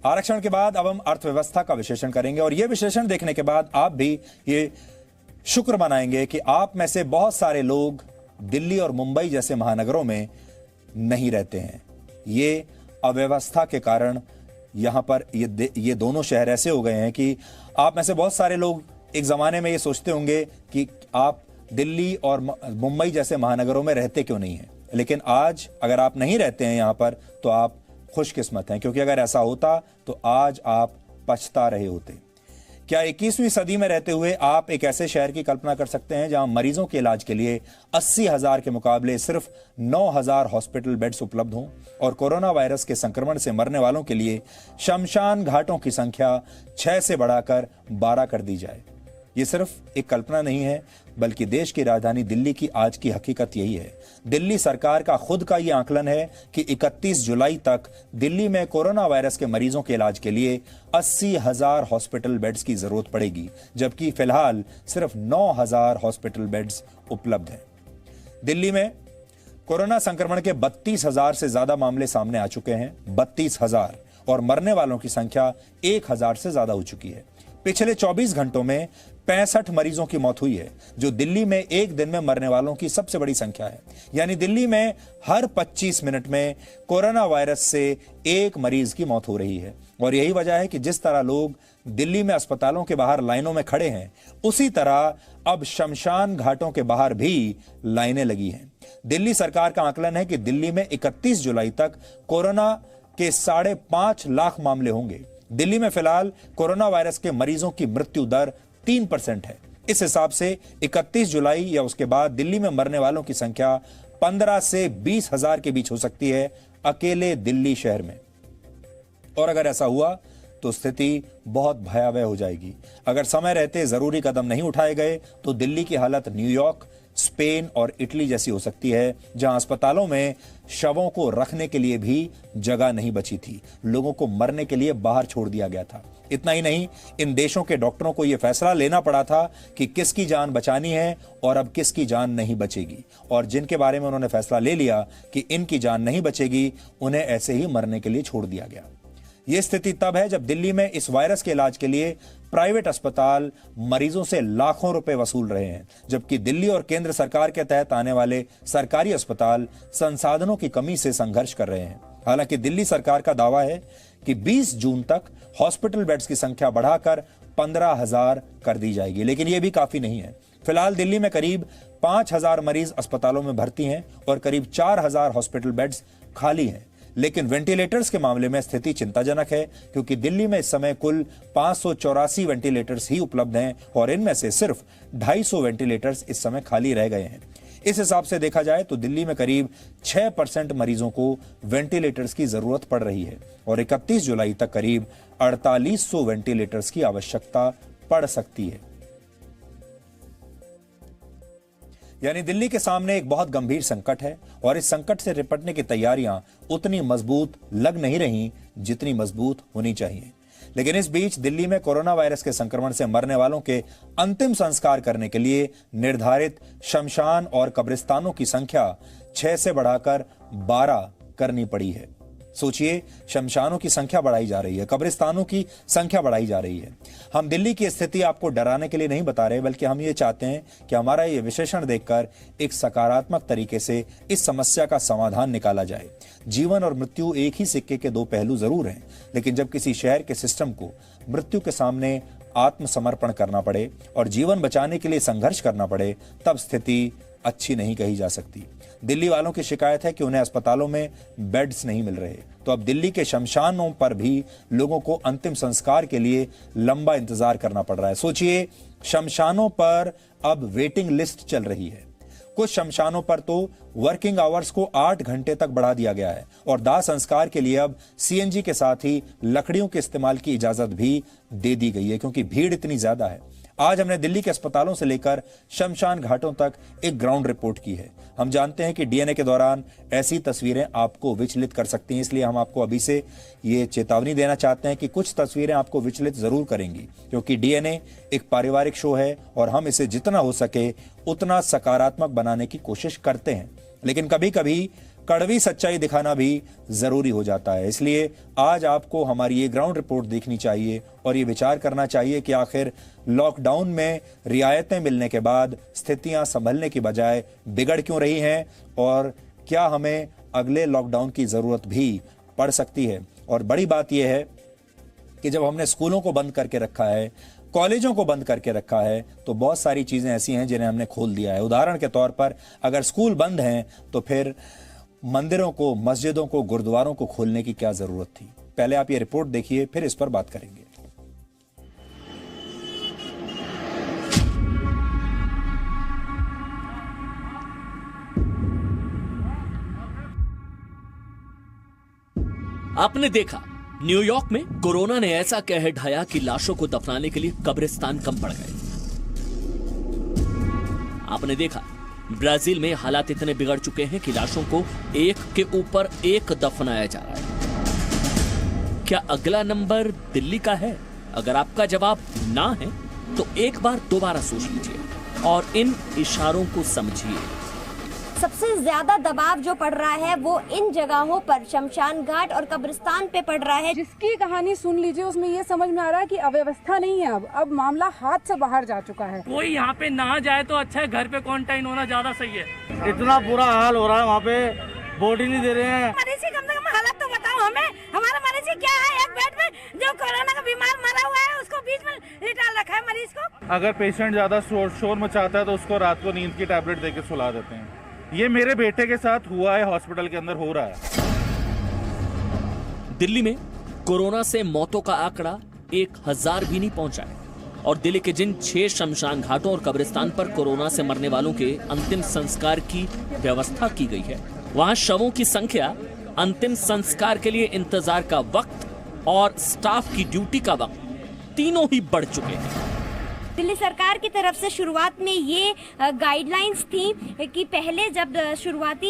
आरक्षण के बाद अब हम अर्थव्यवस्था का विश्लेषण करेंगे और यह विश्लेषण देखने के बाद आप भी ये शुक्र मनाएंगे कि आप में से बहुत सारे लोग दिल्ली और मुंबई जैसे महानगरों में नहीं रहते हैं। ये अव्यवस्था के कारण यहां पर ये दोनों शहर ऐसे हो गए हैं कि आप में से बहुत सारे लोग एक जमाने में ये सोचते होंगे कि आप दिल्ली और मुंबई जैसे महानगरों में रहते क्यों नहीं हैं। लेकिन आज अगर आप नहीं रहते हैं यहां पर तो आप खुशकिस्मत हैं, क्योंकि अगर ऐसा होता तो आज आप पछता रहे होते। क्या 21वीं सदी में रहते हुए आप एक ऐसे शहर की कल्पना कर सकते हैं जहां मरीजों के इलाज के लिए 80,000 के मुकाबले सिर्फ 9,000 हॉस्पिटल बेड्स उपलब्ध हों और कोरोना वायरस के संक्रमण से मरने वालों के लिए शमशान घाटों की संख्या 6 से बढ़ाकर 12 कर दी जाए। ये सिर्फ एक कल्पना नहीं है, बल्कि देश की राजधानी दिल्ली की आज की हकीकत यही है। दिल्ली सरकार का खुद का यह आकलन है कि 31 जुलाई तक दिल्ली में कोरोना वायरस के मरीजों के इलाज के लिए 80,000 हॉस्पिटल बेड्स की जरूरत पड़ेगी, जबकि फिलहाल सिर्फ 9,000 हॉस्पिटल बेड्स उपलब्ध हैं। दिल्ली में कोरोना संक्रमण के 32,000 से ज्यादा मामले सामने आ चुके हैं, 32,000, और मरने वालों की संख्या 1,000 से ज्यादा हो चुकी है। पिछले 24 घंटों में 65 मरीजों की मौत हुई है, जो दिल्ली में एक दिन में मरने वालों की सबसे बड़ी संख्या है। यानी दिल्ली में हर 25 मिनट में कोरोना वायरस से एक मरीज की मौत हो रही है। और यही वजह है कि जिस तरह लोग दिल्ली में अस्पतालों के बाहर लाइनों में खड़े हैं, उसी तरह अब शमशान घाटों के बाहर भी लाइनें लगी हैं। दिल्ली सरकार का आकलन है कि दिल्ली में 31 जुलाई तक कोरोना के 5.5 लाख मामले होंगे। दिल्ली में फिलहाल कोरोना वायरस के मरीजों की मृत्यु दर 3% है। इस हिसाब से 31 जुलाई या उसके बाद दिल्ली में मरने वालों की संख्या 15 से 20,000 के बीच हो सकती है अकेले दिल्ली शहर में। और अगर ऐसा हुआ तो स्थिति बहुत भयावह हो जाएगी। अगर समय रहते जरूरी कदम नहीं उठाए गए तो दिल्ली की हालत न्यूयॉर्क, स्पेन और इटली जैसी हो सकती है, जहां अस्पतालों में शवों को रखने के लिए भी जगह नहीं बची थी। लोगों को मरने के लिए बाहर छोड़ दिया गया था। इतना ही नहीं, इन देशों के डॉक्टरों को यह फैसला लेना पड़ा था कि किसकी जान बचानी है और अब किसकी जान नहीं बचेगी। और जिनके बारे में उन्होंने फैसला ले लिया कि इनकी जान नहीं बचेगी, उन्हें ऐसे ही मरने के लिए छोड़ दिया गया। यह स्थिति तब है जब दिल्ली में इस वायरस के इलाज के लिए प्राइवेट अस्पताल मरीजों से लाखों रुपए वसूल रहे हैं, जबकि दिल्ली और केंद्र सरकार के तहत आने वाले सरकारी अस्पताल संसाधनों की कमी से संघर्ष कर रहे हैं। हालांकि दिल्ली सरकार का दावा है कि 20 जून तक हॉस्पिटल बेड्स की संख्या बढ़ाकर 15,000 कर दी जाएगी, लेकिन यह भी काफी नहीं है। फिलहाल दिल्ली में करीब 5,000 मरीज अस्पतालों में भर्ती हैं और करीब 4,000 हॉस्पिटल बेड्स खाली हैं। लेकिन वेंटिलेटर्स के मामले में स्थिति चिंताजनक है, क्योंकि दिल्ली में इस समय कुल 584 वेंटिलेटर्स ही उपलब्ध हैं और इनमें से सिर्फ 250 वेंटिलेटर्स इस समय खाली रह गए हैं। इस हिसाब से देखा जाए तो दिल्ली में करीब 6% मरीजों को वेंटिलेटर्स की जरूरत पड़ रही है और 31 जुलाई तक करीब 4800 वेंटिलेटर्स की आवश्यकता पड़ सकती है। यानी दिल्ली के सामने एक बहुत गंभीर संकट है और इस संकट से निपटने की तैयारियां उतनी मजबूत लग नहीं रही जितनी मजबूत होनी चाहिए। लेकिन इस बीच दिल्ली में कोरोना वायरस के संक्रमण से मरने वालों के अंतिम संस्कार करने के लिए निर्धारित शमशान और कब्रिस्तानों की संख्या 6 से बढ़ाकर 12 करनी पड़ी है। सोचिए, शमशानों की संख्या बढ़ाई जा रही है, कब्रिस्तानों की संख्या बढ़ाई जा रही है। हम दिल्ली की स्थिति आपको डराने के लिए नहीं बता रहे, बल्कि हम ये चाहते हैं कि हमारा ये विश्लेषण देखकर एक सकारात्मक तरीके से इस समस्या का समाधान निकाला जाए। जीवन और मृत्यु एक ही सिक्के के दो पहलू जरूर हैं, लेकिन जब किसी शहर के सिस्टम को मृत्यु के सामने आत्मसमर्पण करना पड़े और जीवन बचाने के लिए संघर्ष करना पड़े, तब स्थिति अच्छी नहीं कही जा सकती। दिल्ली वालों की शिकायत है कि उन्हें अस्पतालों में बेड्स नहीं मिल रहे, तो अब दिल्ली के शमशानों पर भी लोगों को अंतिम संस्कार के लिए लंबा इंतजार करना पड़ रहा है। सोचिए, शमशानों पर अब वेटिंग लिस्ट चल रही है। कुछ शमशानों पर तो वर्किंग आवर्स को 8 घंटे तक बढ़ा दिया गया है और दाह संस्कार के लिए अब सीएनजी के साथ ही लकड़ियों के इस्तेमाल की इजाजत भी दे दी गई है, क्योंकि भीड़ इतनी ज्यादा है। आज हमने दिल्ली के अस्पतालों से लेकर शमशान घाटों तक एक ग्राउंड रिपोर्ट की है। हम जानते हैं कि डीएनए के दौरान ऐसी तस्वीरें आपको विचलित कर सकती हैं, इसलिए हम आपको अभी से ये चेतावनी देना चाहते हैं कि कुछ तस्वीरें आपको विचलित जरूर करेंगी, क्योंकि डीएनए एक पारिवारिक शो है और हम इसे जितना हो सके उतना सकारात्मक बनाने की कोशिश करते हैं। लेकिन कभी कभी कड़वी सच्चाई दिखाना भी जरूरी हो जाता है। इसलिए आज आपको हमारी ये ग्राउंड रिपोर्ट देखनी चाहिए और ये विचार करना चाहिए कि आखिर लॉकडाउन में रियायतें मिलने के बाद स्थितियां संभलने की बजाय बिगड़ क्यों रही हैं और क्या हमें अगले लॉकडाउन की जरूरत भी पड़ सकती है। और बड़ी बात यह है कि जब हमने स्कूलों को बंद करके रखा है, कॉलेजों को बंद करके रखा है, तो बहुत सारी चीजें ऐसी हैं जिन्हें हमने खोल दिया है। उदाहरण के तौर पर अगर स्कूल बंद हैं तो फिर मंदिरों को, मस्जिदों को, गुरुद्वारों को खोलने की क्या जरूरत थी। पहले आप ये रिपोर्ट देखिए, फिर इस पर बात करेंगे। आपने देखा न्यूयॉर्क में कोरोना ने ऐसा कहर ढाया कि लाशों को दफनाने के लिए कब्रिस्तान कम पड़ गए। आपने देखा ब्राजील में हालात इतने बिगड़ चुके हैं कि लाशों को एक के ऊपर एक दफनाया जा रहा है। क्या अगला नंबर दिल्ली का है? अगर आपका जवाब ना है तो एक बार दोबारा सोच लीजिए और इन इशारों को समझिए। सबसे ज्यादा दबाव जो पड़ रहा है वो इन जगहों पर, शमशान घाट और कब्रिस्तान पे पड़ रहा है। जिसकी कहानी सुन लीजिए उसमें ये समझ में आ रहा है कि अव्यवस्था नहीं है, अब मामला हाथ से बाहर जा चुका है। कोई यहाँ पे ना जाए तो अच्छा है, घर पे क्वारंटाइन होना ज्यादा सही है। इतना बुरा हाल हो रहा है, वहाँ पे बॉडी नहीं दे रहे हैं। मरीज कम से कम हालत तो बताओ हमें, हमारा मरीज क्या है? एक बेड में जो कोरोना का बीमार मरा हुआ है उसको बीच में लिटा रखा है मरीज को। अगर पेशेंट ज्यादा शोर मचाता है तो उसको रात को नींद की टैबलेट देके सुला देते हैं। ये मेरे बेटे के साथ हुआ है, हॉस्पिटल के अंदर हो रहा है। दिल्ली में कोरोना से मौतों का आंकड़ा 1000 भी नहीं पहुंचा है और दिल्ली के जिन 6 शमशान घाटों और कब्रिस्तान पर कोरोना से मरने वालों के अंतिम संस्कार की व्यवस्था की गई है, वहां शवों की संख्या, अंतिम संस्कार के लिए इंतजार का वक्त और स्टाफ की ड्यूटी का वक्त तीनों ही बढ़ चुके हैं। दिल्ली सरकार की तरफ से शुरुआत में ये गाइडलाइंस थी कि पहले जब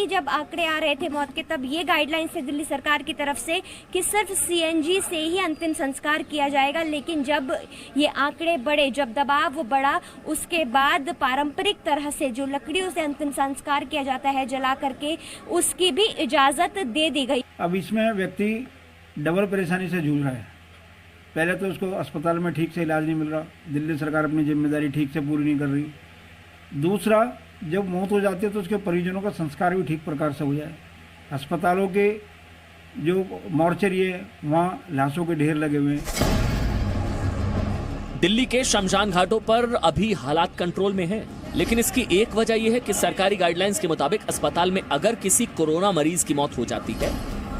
जब आंकड़े आ रहे थे मौत के, तब ये गाइडलाइंस थे दिल्ली सरकार की तरफ से कि सिर्फ सीएनजी से ही अंतिम संस्कार किया जाएगा। लेकिन जब ये आंकड़े बढ़े, जब दबाव बढ़ा, उसके बाद पारंपरिक तरह से जो लकड़ियों से अंतिम संस्कार किया जाता है जला करके, उसकी भी इजाजत दे दी गई। अब इसमें व्यक्ति डबल परेशानी से जूझ रहा है। पहले तो उसको अस्पताल में ठीक से इलाज नहीं मिल रहा, दिल्ली सरकार अपनी जिम्मेदारी ठीक से पूरी नहीं कर रही। दूसरा, जब मौत हो जाती है तो उसके परिजनों का संस्कार भी ठीक प्रकार से हो जाए। अस्पतालों के जो मॉर्चरी है वहाँ लाशों के ढेर लगे हुए हैं। दिल्ली के शमशान घाटों पर अभी हालात कंट्रोल में हैं, लेकिन इसकी एक वजह यह है कि सरकारी गाइडलाइंस के मुताबिक अस्पताल में अगर किसी कोरोना मरीज की मौत हो जाती है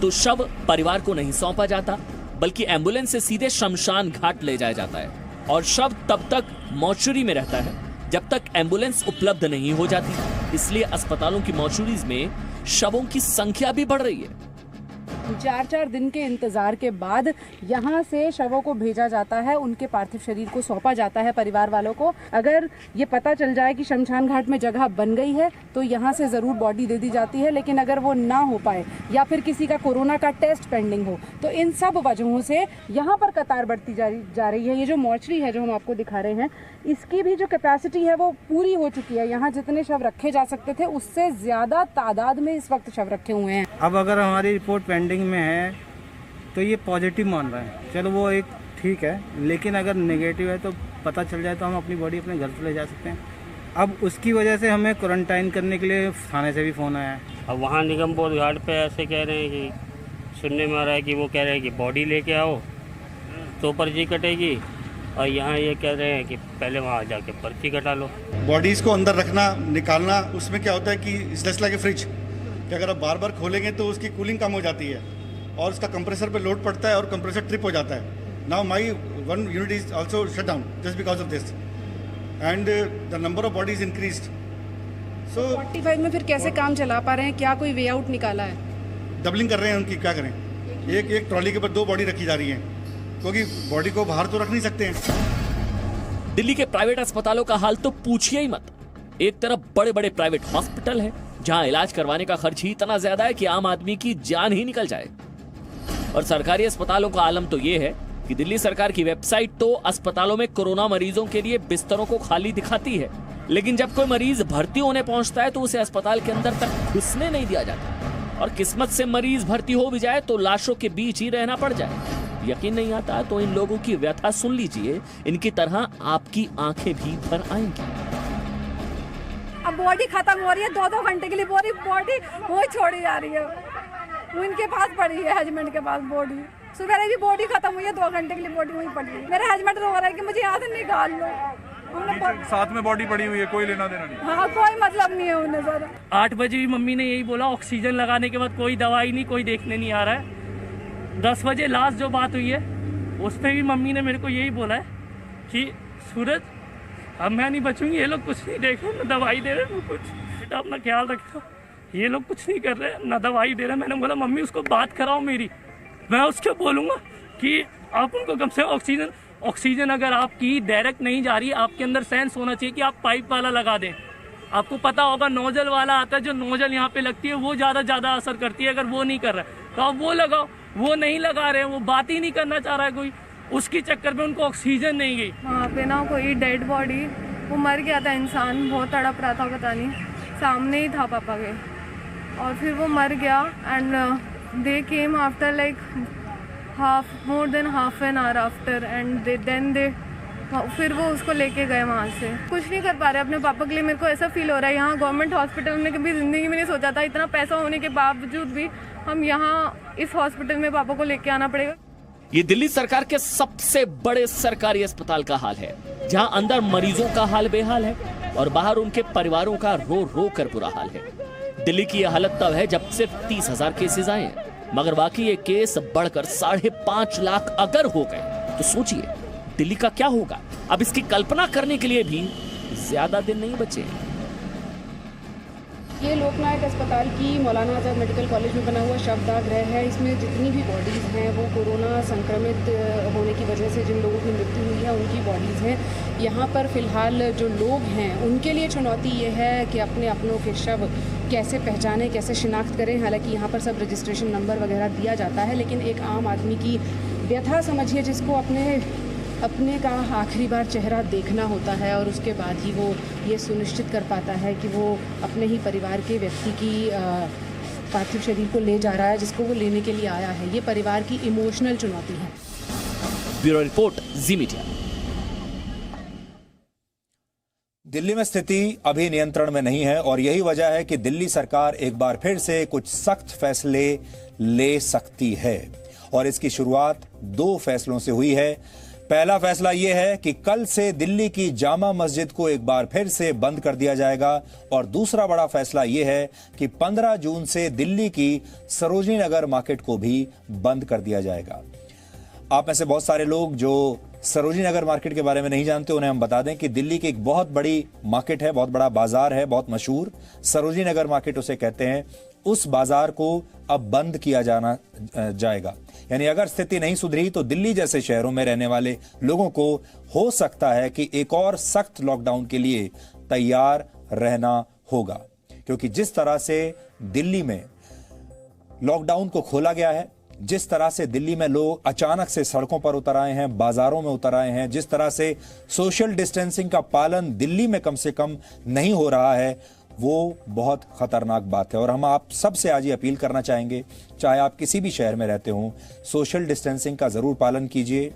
तो शव परिवार को नहीं सौंपा जाता, बल्कि एम्बुलेंस से सीधे शमशान घाट ले जाया जाता है और शव तब तक मॉर्चरी में रहता है जब तक एम्बुलेंस उपलब्ध नहीं हो जाती। इसलिए अस्पतालों की मॉर्चरीज में शवों की संख्या भी बढ़ रही है। 4-4 दिन के इंतजार के बाद यहाँ से शवों को भेजा जाता है, उनके पार्थिव शरीर को सौंपा जाता है परिवार वालों को। अगर ये पता चल जाए कि शमशान घाट में जगह बन गई है तो यहाँ से जरूर बॉडी दे दी जाती है, लेकिन अगर वो ना हो पाए या फिर किसी का कोरोना का टेस्ट पेंडिंग हो तो इन सब वजहों से यहाँ पर कतार बढ़ती जा रही है। ये जो मॉर्चरी है जो हम आपको दिखा रहे हैं, इसकी भी जो कैपेसिटी है वो पूरी हो चुकी है। यहाँ जितने शव रखे जा सकते थे उससे ज्यादा तादाद में इस वक्त शव रखे हुए हैं। अब अगर हमारी रिपोर्ट पेंडिंग में है तो ये पॉजिटिव मान रहा है, चलो वो एक ठीक है, लेकिन अगर नेगेटिव है तो पता चल जाए तो हम अपनी बॉडी अपने घर से ले जा सकते हैं। अब उसकी वजह से हमें क्वारंटाइन करने के लिए थाने से भी फ़ोन आया है। अब वहाँ निगमबोध घाट पे ऐसे कह रहे हैं कि सुनने में आ रहा है कि वो कह रहे हैं कि बॉडी लेके आओ तो पर्ची कटेगी, और यहाँ ये कह रहे हैं कि पहले वहाँ जाके पर्ची कटा लो। बॉडीज को अंदर रखना, निकालना, उसमें क्या होता है कि it's just like a fridge, कि अगर आप बार बार खोलेंगे तो उसकी कूलिंग कम हो जाती है और उसका कंप्रेसर पे लोड पड़ता है और कंप्रेसर ट्रिप हो जाता है। Now my one unit is also shut down just because of this and the number of bodies increased. So 45 में फिर कैसे काम चला पा रहे हैं? क्या कोई वे आउट निकाला है? डबलिंग कर रहे हैं उनकी, क्या करें, एक ट्रॉली के ऊपर 2 बॉडी रखी जा रही है क्योंकि बॉडी को बाहर तो रख नहीं सकते हैं। दिल्ली के प्राइवेट अस्पतालों का हाल तो पूछिए ही मत। एक तरफ बड़े बड़े प्राइवेट हॉस्पिटल हैं जहां इलाज करवाने का खर्च ही इतना ज्यादा है कि आम आदमी की जान ही निकल जाए, और सरकारी अस्पतालों का आलम तो ये है कि दिल्ली सरकार की वेबसाइट तो अस्पतालों में कोरोना मरीजों के लिए बिस्तरों को खाली दिखाती है, लेकिन जब कोई मरीज भर्ती होने पहुंचता है तो उसे अस्पताल के अंदर तक घुसने नहीं दिया जाता। और किस्मत से मरीज भर्ती हो भी जाए तो लाशों के बीच ही रहना पड़ जाए। यकीन नहीं आता तो इन लोगों की व्यथा सुन लीजिए, इनकी तरह आपकी आंखें भी भर आएंगी। अब बॉडी खत्म हो रही है, 2-2 घंटे के लिए बॉडी वही छोड़ी जा रही है, वो इनके पास पड़ी है, हस्बैंड के पास बॉडी। सुबह भी बॉडी खत्म हुई है, 2 घंटे के लिए बॉडी वहीं पड़ी है। मेरा हस्बैंड रो रहा है कि मुझे यहाँ से निकाल लो। साथ में बॉडी पड़ी हुई है, कोई लेना देना नहीं। हाँ, कोई मतलब नहीं है उन्हें सर। 8 बजे भी मम्मी ने यही बोला, ऑक्सीजन लगाने के बाद कोई दवाई नहीं, कोई देखने नहीं आ रहा है। 10 बजे लास्ट जो बात हुई है उस पर भी मम्मी ने मेरे को यही बोला है कि सूरज अब मैं नहीं बचूंगी, ये लोग कुछ नहीं देख रहे, ना दवाई दे रहे, कुछ बेटा अपना ख्याल रखो, ये लोग कुछ नहीं कर रहे, ना दवाई दे रहे। मैंने बोला मम्मी उसको बात कराओ मेरी, मैं उसको बोलूँगा कि आप उनको कम से कम ऑक्सीजन अगर आपकी डायरेक्ट नहीं जा रही, आपके अंदर सेंस होना चाहिए कि आप पाइप वाला लगा दें। आपको पता होगा नोजल वाला आता है, जो नोजल यहाँ पे लगती है वो ज़्यादा असर करती है। अगर वो नहीं कर रहा है तो आप वो लगाओ, वो नहीं लगा रहे हैं, वो बात ही नहीं करना चाह रहा है कोई, उसकी चक्कर में उनको ऑक्सीजन नहीं गई। वहाँ पे ना कोई डेड बॉडी, वो मर गया था इंसान, बहुत तड़प रहा था, पता नहीं, सामने ही था पापा के, और फिर वो मर गया। And they came after like more than half an hour after, and फिर वो उसको लेके गए वहाँ से। कुछ नहीं कर पा रहे अपने पापा के लिए। मेरे को ऐसा फील हो रहा है यहाँ गवर्नमेंट हॉस्पिटल में कभी ज़िंदगी में नहीं सोचा था, इतना पैसा होने के बावजूद भी हम यहाँ इस हॉस्पिटल में पापा को लेके आना पड़ेगा। ये दिल्ली सरकार के सबसे बड़े सरकारी अस्पताल का हाल है, जहां अंदर मरीजों का हाल बेहाल है और बाहर उनके परिवारों का रो कर बुरा हाल है। दिल्ली की यह हालत तब है जब सिर्फ 30,000 केसेस आए हैं, मगर बाकी ये केस बढ़कर 5.5 लाख अगर हो गए तो सोचिए दिल्ली का क्या होगा। अब इसकी कल्पना करने के लिए भी ज्यादा दिन नहीं बचे। ये लोकनायक अस्पताल की मौलाना आजाद मेडिकल कॉलेज में बना हुआ शवदाह गृह है। इसमें जितनी भी बॉडीज़ हैं वो कोरोना संक्रमित होने की वजह से जिन लोगों की मृत्यु हुई है उनकी बॉडीज़ हैं। यहाँ पर फ़िलहाल जो लोग हैं उनके लिए चुनौती ये है कि अपनों के शव कैसे पहचानें, कैसे शिनाख्त करें। हालांकि यहाँ पर सब रजिस्ट्रेशन नंबर वगैरह दिया जाता है, लेकिन एक आम आदमी की व्यथा समझिए, जिसको अपने का आखिरी बार चेहरा देखना होता है और उसके बाद ही वो ये सुनिश्चित कर पाता है कि वो अपने ही परिवार के व्यक्ति की पार्थिव शरीर को ले जा रहा है, जिसको वो लेने के लिए आया है। ये परिवार की इमोशनल चुनौती है। ब्यूरो रिपोर्ट, जी मीडिया। दिल्ली में स्थिति अभी नियंत्रण में नहीं है और यही वजह है कि दिल्ली सरकार एक बार फिर से कुछ सख्त फैसले ले सकती है और इसकी शुरुआत 2 फैसलों से हुई है। पहला फैसला यह है कि कल से दिल्ली की जामा मस्जिद को एक बार फिर से बंद कर दिया जाएगा और दूसरा बड़ा फैसला यह है कि 15 जून से दिल्ली की सरोजनी नगर मार्केट को भी बंद कर दिया जाएगा। आप में से बहुत सारे लोग जो सरोजनी नगर मार्केट के बारे में नहीं जानते, उन्हें हम बता दें कि दिल्ली की एक बहुत बड़ी मार्केट है, बहुत बड़ा बाजार है, बहुत मशहूर सरोजनी नगर मार्केट उसे कहते हैं। उस बाजार को अब बंद किया जाएगा। यानी अगर स्थिति नहीं सुधरी तो दिल्ली जैसे शहरों में रहने वाले लोगों को हो सकता है कि एक और सख्त लॉकडाउन के लिए तैयार रहना होगा, क्योंकि जिस तरह से दिल्ली में लॉकडाउन को खोला गया है, जिस तरह से दिल्ली में लोग अचानक से सड़कों पर उतर आए हैं, बाजारों में उतर आए हैं, जिस तरह से सोशल डिस्टेंसिंग का पालन दिल्ली में कम से कम नहीं हो रहा है, वो बहुत खतरनाक बात है। और हम आप सबसे आज ये अपील करना चाहेंगे, चाहे आप किसी भी शहर में रहते हों, सोशल डिस्टेंसिंग का जरूर पालन कीजिए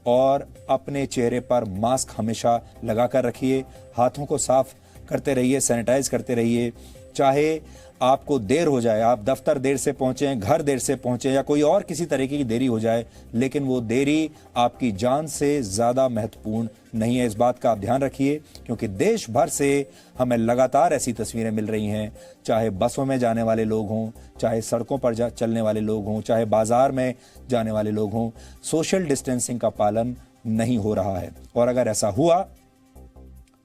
और अपने चेहरे पर मास्क हमेशा लगाकर रखिए, हाथों को साफ करते रहिए, सैनिटाइज करते रहिए। चाहे आपको देर हो जाए, आप दफ्तर देर से पहुंचें, घर देर से पहुंचें या कोई और किसी तरीके की देरी हो जाए, लेकिन वो देरी आपकी जान से ज्यादा महत्वपूर्ण नहीं है। इस बात का आप ध्यान रखिए, क्योंकि देश भर से हमें लगातार ऐसी तस्वीरें मिल रही हैं, चाहे बसों में जाने वाले लोग हों, चाहे सड़कों पर चलने वाले लोग हों, चाहे बाजार में जाने वाले लोग हों, सोशल डिस्टेंसिंग का पालन नहीं हो रहा है। और अगर ऐसा हुआ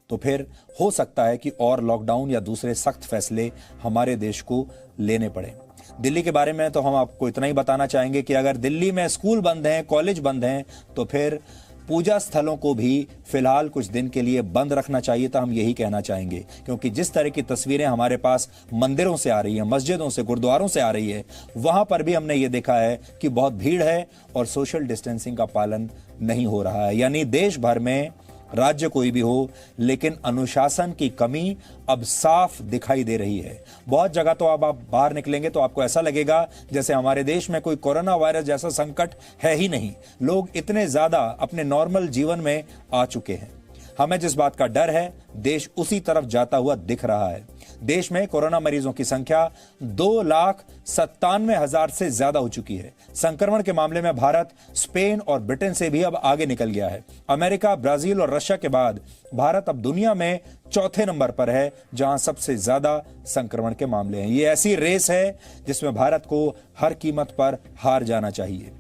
तो फिर हो सकता है कि और लॉकडाउन या दूसरे सख्त फैसले हमारे देश को लेने पड़े। दिल्ली के बारे में तो हम आपको इतना ही बताना चाहेंगे कि अगर दिल्ली में स्कूल बंद हैं, कॉलेज बंद हैं, तो फिर पूजा स्थलों को भी फिलहाल कुछ दिन के लिए बंद रखना चाहिए था। हम यही कहना चाहेंगे, क्योंकि जिस तरह की तस्वीरें हमारे पास मंदिरों से आ रही हैं, मस्जिदों से, गुरुद्वारों से आ रही है, वहां पर भी हमने ये देखा है कि बहुत भीड़ है और सोशल डिस्टेंसिंग का पालन नहीं हो रहा है। यानी देश भर में राज्य कोई भी हो, लेकिन अनुशासन की कमी अब साफ दिखाई दे रही है। बहुत जगह तो अब आप बाहर निकलेंगे तो आपको ऐसा लगेगा जैसे हमारे देश में कोई कोरोना वायरस जैसा संकट है ही नहीं। लोग इतने ज्यादा अपने नॉर्मल जीवन में आ चुके हैं। हमें जिस बात का डर है, देश उसी तरफ जाता हुआ दिख रहा है। देश में कोरोना मरीजों की संख्या 2,97,000 से ज्यादा हो चुकी है। संक्रमण के मामले में भारत स्पेन और ब्रिटेन से भी अब आगे निकल गया है। अमेरिका, ब्राजील और रशिया के बाद भारत अब दुनिया में चौथे नंबर पर है, जहां सबसे ज्यादा संक्रमण के मामले हैं। ये ऐसी रेस है जिसमें भारत को हर कीमत पर हार जाना चाहिए।